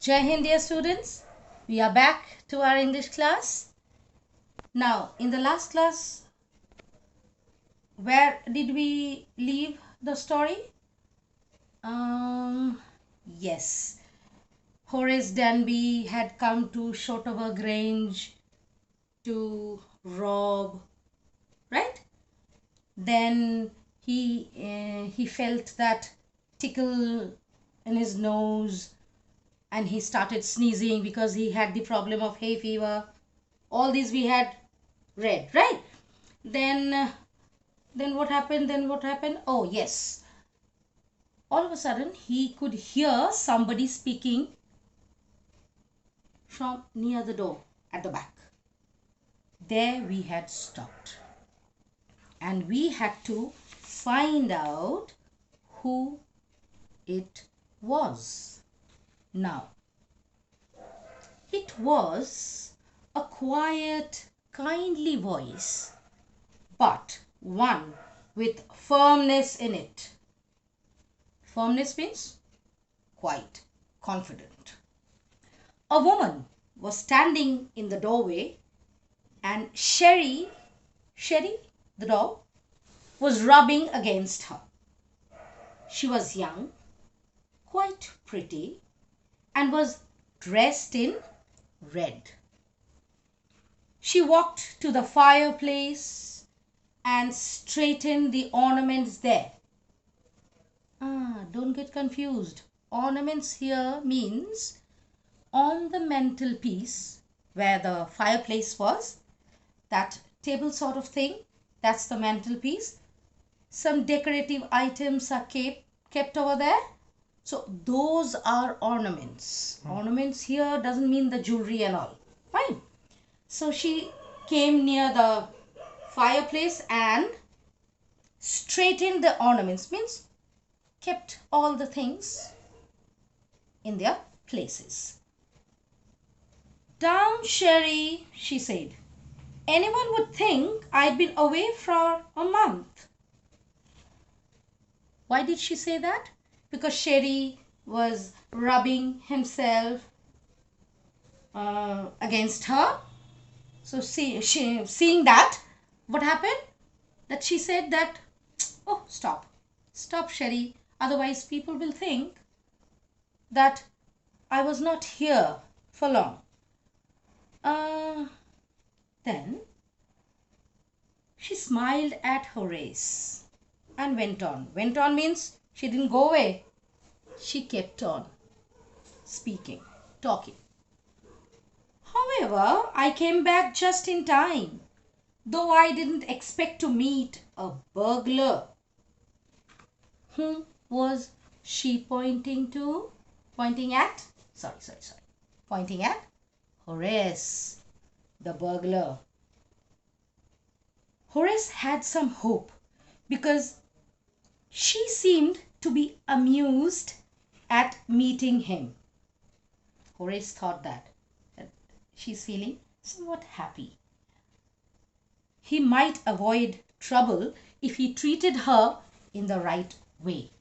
Jai Hind, dear students. We are back to our English class. Now, in the last class, where did we leave the story? Yes. Horace Danby had come to Shotover Grange to rob, right? Then he felt that tickle in his nose and he started sneezing because he had the problem of hay fever. All these we had read, right? Then what happened? Oh yes, all of a sudden he could hear somebody speaking from near the door at the back. There we had stopped and we had to find out who it was. Now, it was a quiet, kindly voice, but one with firmness in it. Firmness means quite confident. A woman was standing in the doorway and Sherry, the dog, was rubbing against her. She was young, quite pretty, and was dressed in red. She walked to the fireplace and straightened the ornaments there. Don't get confused. Ornaments here means on the mantelpiece where the fireplace was, that table sort of thing, that's the mantelpiece. Some decorative items are kept over there. So those are ornaments. Ornaments here doesn't mean the jewelry and all. Fine. So she came near the fireplace and straightened the ornaments, means kept all the things in their places. Down, Sherry, she said. Anyone would think I'd been away for a month. Why did she say that? Because Sherry was rubbing himself against her. So seeing that, what happened? That she said that, oh, stop, Sherry. Otherwise, people will think that I was not here for long. Then she smiled at Horace and went on. Went on means she didn't go away. She kept on speaking, talking. However, I came back just in time, though I didn't expect to meet a burglar. Whom was she pointing to? Pointing at? Sorry. Pointing at Horace, the burglar. Horace had some hope because she seemed to be amused at meeting him. Horace thought that she's feeling somewhat happy. He might avoid trouble if he treated her in the right way.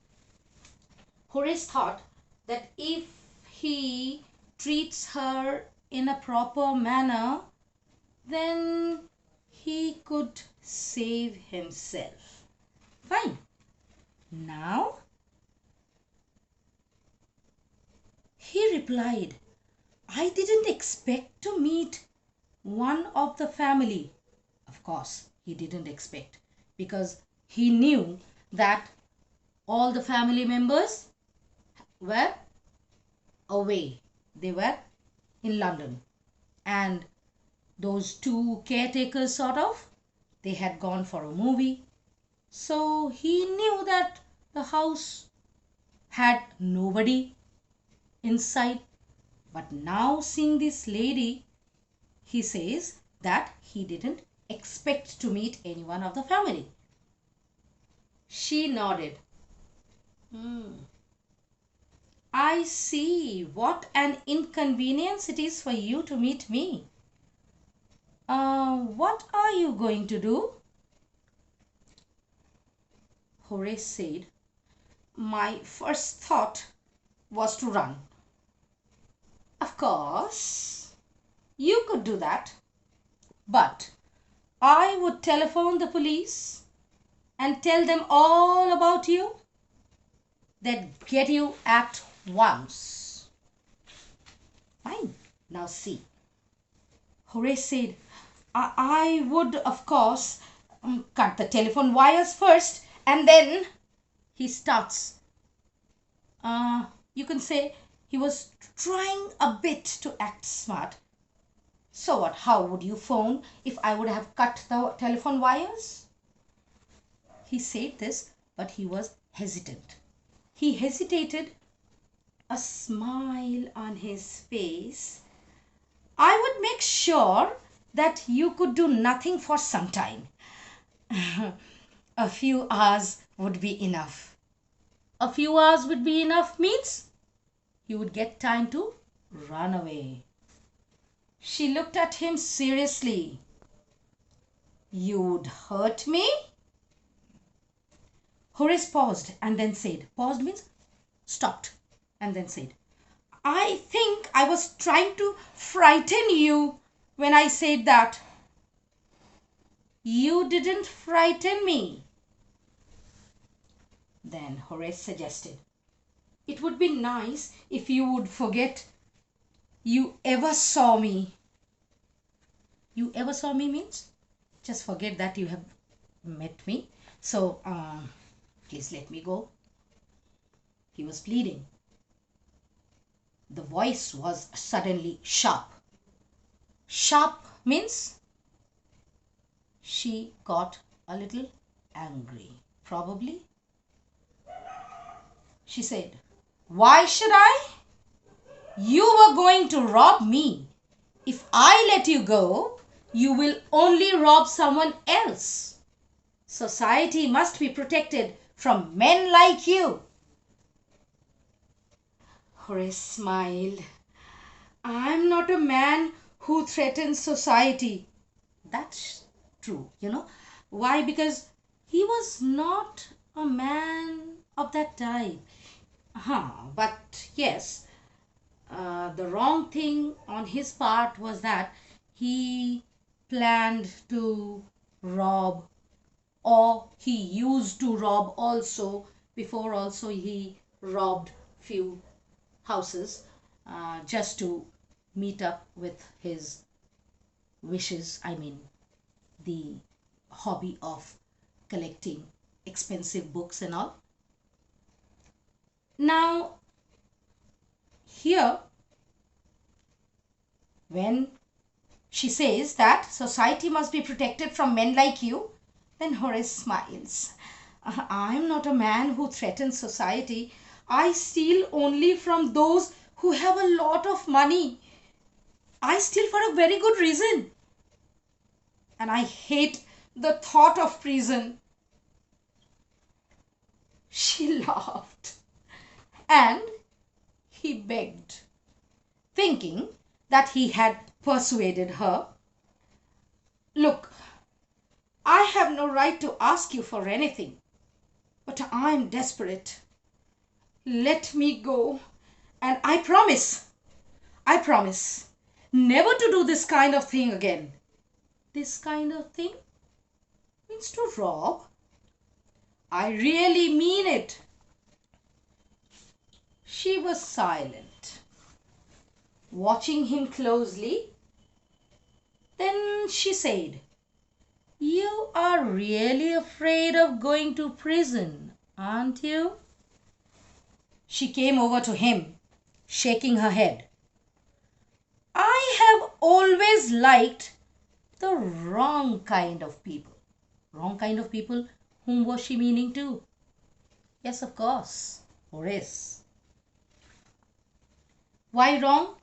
Horace thought that if he treats her in a proper manner, then he could save himself. Fine. Now, he replied, I didn't expect to meet one of the family. Of course, he didn't expect because he knew that all the family members were away. They were in London. And those two caretakers they had gone for a movie. So he knew that the house had nobody inside. But now seeing this lady, he says that he didn't expect to meet anyone of the family. She nodded. I see. What an inconvenience it is for you to meet me. What are you going to do? Horace said, my first thought was to run. course, you could do that. But I would telephone the police and tell them all about you. They'd get you at once. Fine. Now see. Horace said, I would, of course, cut the telephone wires first, and then he starts. You can say he was trying a bit to act smart. So what? How would you phone if I would have cut the telephone wires? He said this, but he was hesitant. He hesitated, a smile on his face. I would make sure that you could do nothing for some time. A few hours would be enough. A few hours would be enough means you would get time to run away. She looked at him seriously. You'd hurt me? Horace paused and then said, paused means stopped and then said, I think I was trying to frighten you when I said that. You didn't frighten me. Then Horace suggested, it would be nice if you would forget you ever saw me. You ever saw me means just forget that you have met me. So, please let me go. He was pleading. The voice was suddenly sharp. Sharp means she got a little angry, probably. She said, why should I? You were going to rob me. If I let you go, you will only rob someone else. Society must be protected from men like you. Horace smiled. I'm not a man who threatens society. That's true, Why? Because he was not a man of that type. But yes, the wrong thing on his part was that he planned to rob, or he used to rob also. Before also he robbed few houses just to meet up with his wishes. I mean, the hobby of collecting expensive books and all. Now, here, when she says that society must be protected from men like you, then Horace smiles. I'm not a man who threatens society. I steal only from those who have a lot of money. I steal for a very good reason. And I hate the thought of prison. She laughed. And he begged, thinking that he had persuaded her. Look, I have no right to ask you for anything, but I am desperate. Let me go, and I promise never to do this kind of thing again. This kind of thing means to rob. I really mean it. She was silent, watching him closely. Then she said, you are really afraid of going to prison, aren't you? She came over to him, shaking her head. I have always liked the wrong kind of people. Wrong kind of people? Whom was she meaning to? Yes, of course, Horace. Why wrong?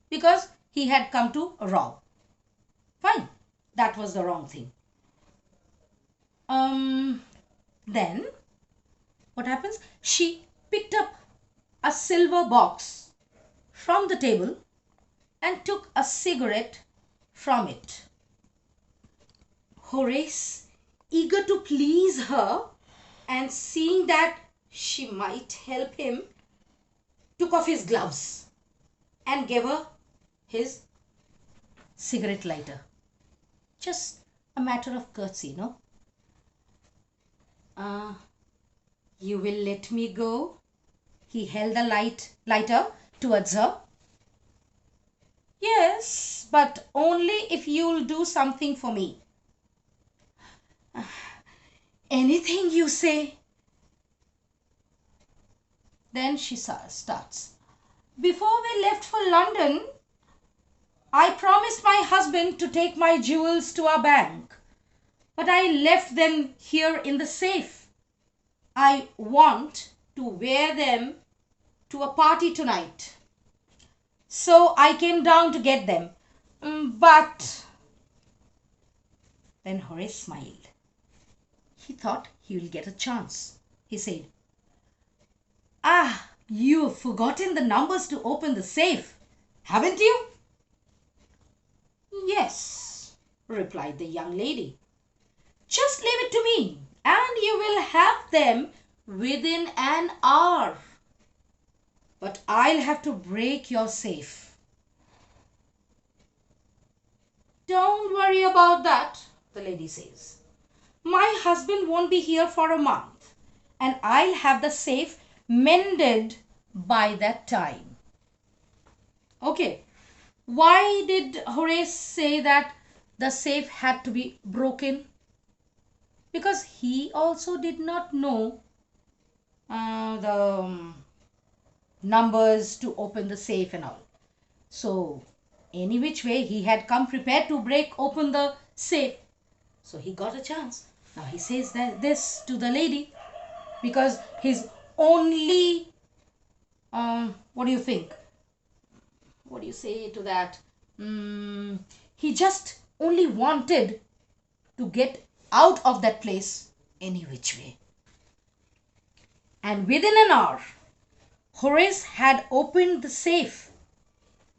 Because he had come to rob. Fine, that was the wrong thing. Then what happens? She picked up a silver box from the table and took a cigarette from it. Horace, eager to please her and seeing that she might help him, took off his gloves and gave her his cigarette lighter. Just a matter of courtesy, no? Uh, you will let me go? He held the lighter towards her. Yes, but only if you'll do something for me. Anything you say. Then she starts. Before we left for London, I promised my husband to take my jewels to our bank, but I left them here in the safe. I want to wear them to a party tonight. So I came down to get them. But then Horace smiled. He thought he will get a chance. He said, you've forgotten the numbers to open the safe, haven't you? Yes, replied the young lady. Just leave it to me and you will have them within an hour. But I'll have to break your safe. Don't worry about that, the lady says. My husband won't be here for a month and I'll have the safe mended by that time. Okay, why did Horace say that the safe had to be broken? Because he also did not know the numbers to open the safe and all. So any which way he had come prepared to break open the safe. So he got a chance. Now he says this to the lady because his only, what do you think? What do you say to that? He just only wanted to get out of that place any which way. And within an hour, Horace had opened the safe,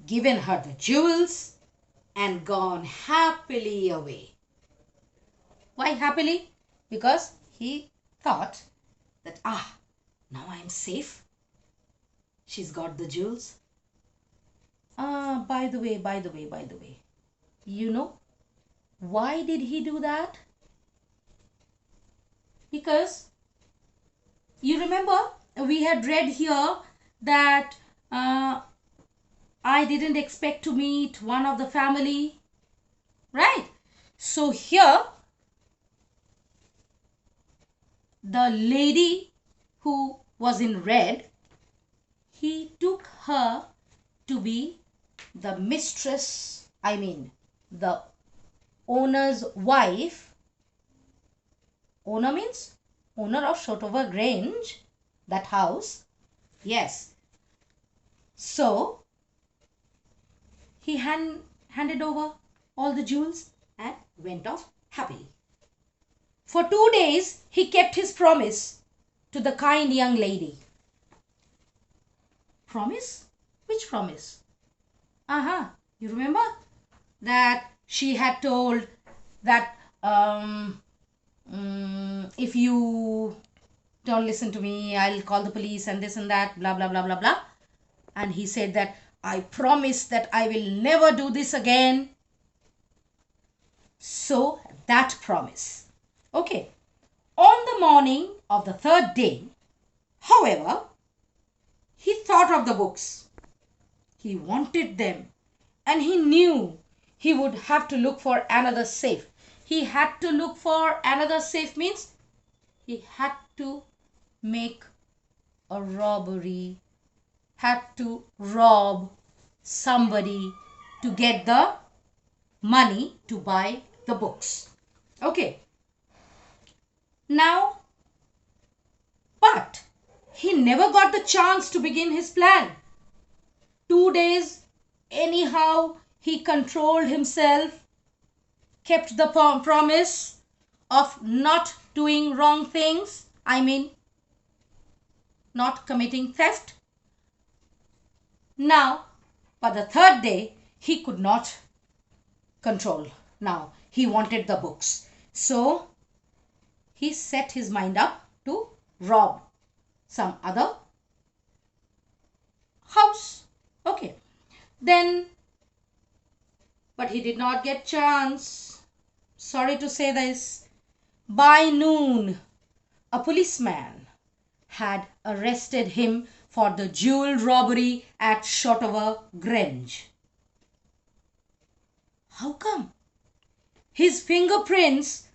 given her the jewels, and gone happily away. Why happily? Because he thought that, now I'm safe. She's got the jewels. By the way, you know, why did he do that? Because you remember we had read here that I didn't expect to meet one of the family, right? So here the lady who was in red, he took her to be the mistress, the owner's wife. Owner means owner of Shotover Grange, that house. Yes. So he handed over all the jewels and went off happily. For 2 days he kept his promise to the kind young lady. Promise? Which promise? You remember that she had told that if you don't listen to me, I'll call the police and this and that, blah, blah, blah, blah, blah. And he said that I promise that I will never do this again. So that promise. Okay. On the morning of the 3rd day, however, he thought of the books. He wanted them and he knew he would have to look for another safe. He had to look for another safe means he had to make a robbery, had to rob somebody to get the money to buy the books. Okay. Now, but he never got the chance to begin his plan. 2 days, anyhow, he controlled himself, kept the promise of not doing wrong things. Not committing theft. Now, by the 3rd day, he could not control. Now, he wanted the books. So, he set his mind up to rob some other house. Okay. Then but he did not get chance. Sorry to say this. By noon, a policeman had arrested him for the jewel robbery at Shotover Grange. How come? His fingerprints,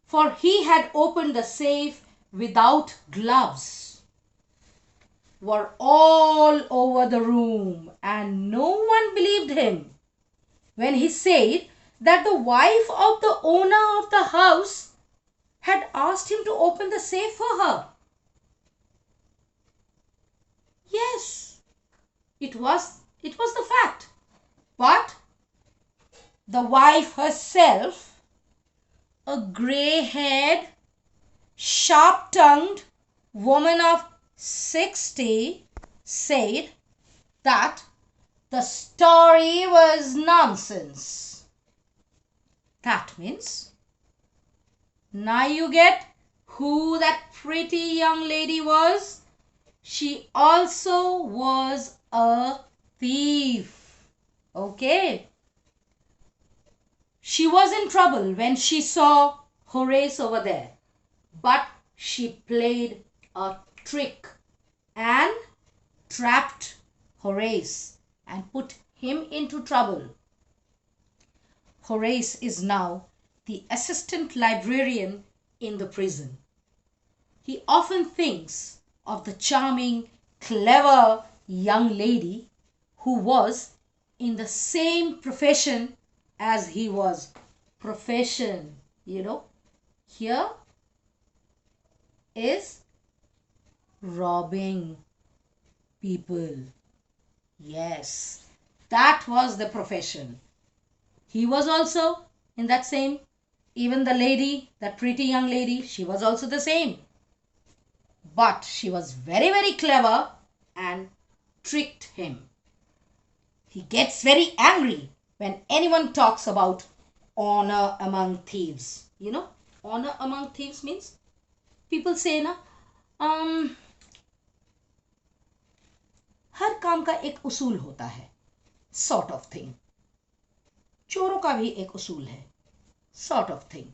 for he had opened the safe without gloves, were all over the room, and no one believed him when he said that the wife of the owner of the house had asked him to open the safe for her. Yes, it was the fact. But the wife herself, a grey-haired, sharp-tongued woman of 60, said that the story was nonsense. That means, now you get who that pretty young lady was. She also was a thief. Okay. She was in trouble when she saw Horace over there, but she played a trick and trapped Horace and put him into trouble. Horace is now the assistant librarian in the prison. He often thinks of the charming, clever young lady who was in the same profession as he was. Profession, here is robbing people. Yes, that was the profession. He was also in that same, even the lady, that pretty young lady, she was also the same. But she was very, very clever and tricked him. He gets very angry when anyone talks about honor among thieves. Honor among thieves means people say na, हर काम का एक उसूल होता है, sort of thing. चोरों का भी एक उसूल है, sort of thing.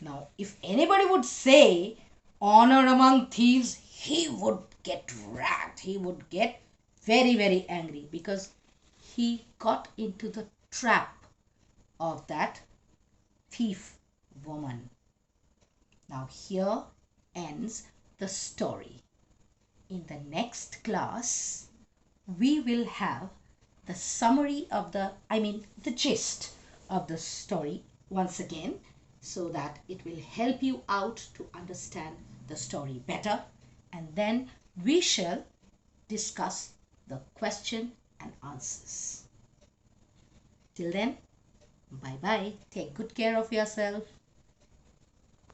Now, if anybody would say honor among thieves, he would get ragged. He would get very, very angry because he got into the trap of that thief woman. Now, here ends the story. In the next class, we will have the summary of the gist of the story once again, so that it will help you out to understand the story better, and then we shall discuss the question and answers. Till then, bye bye. Take good care of yourself.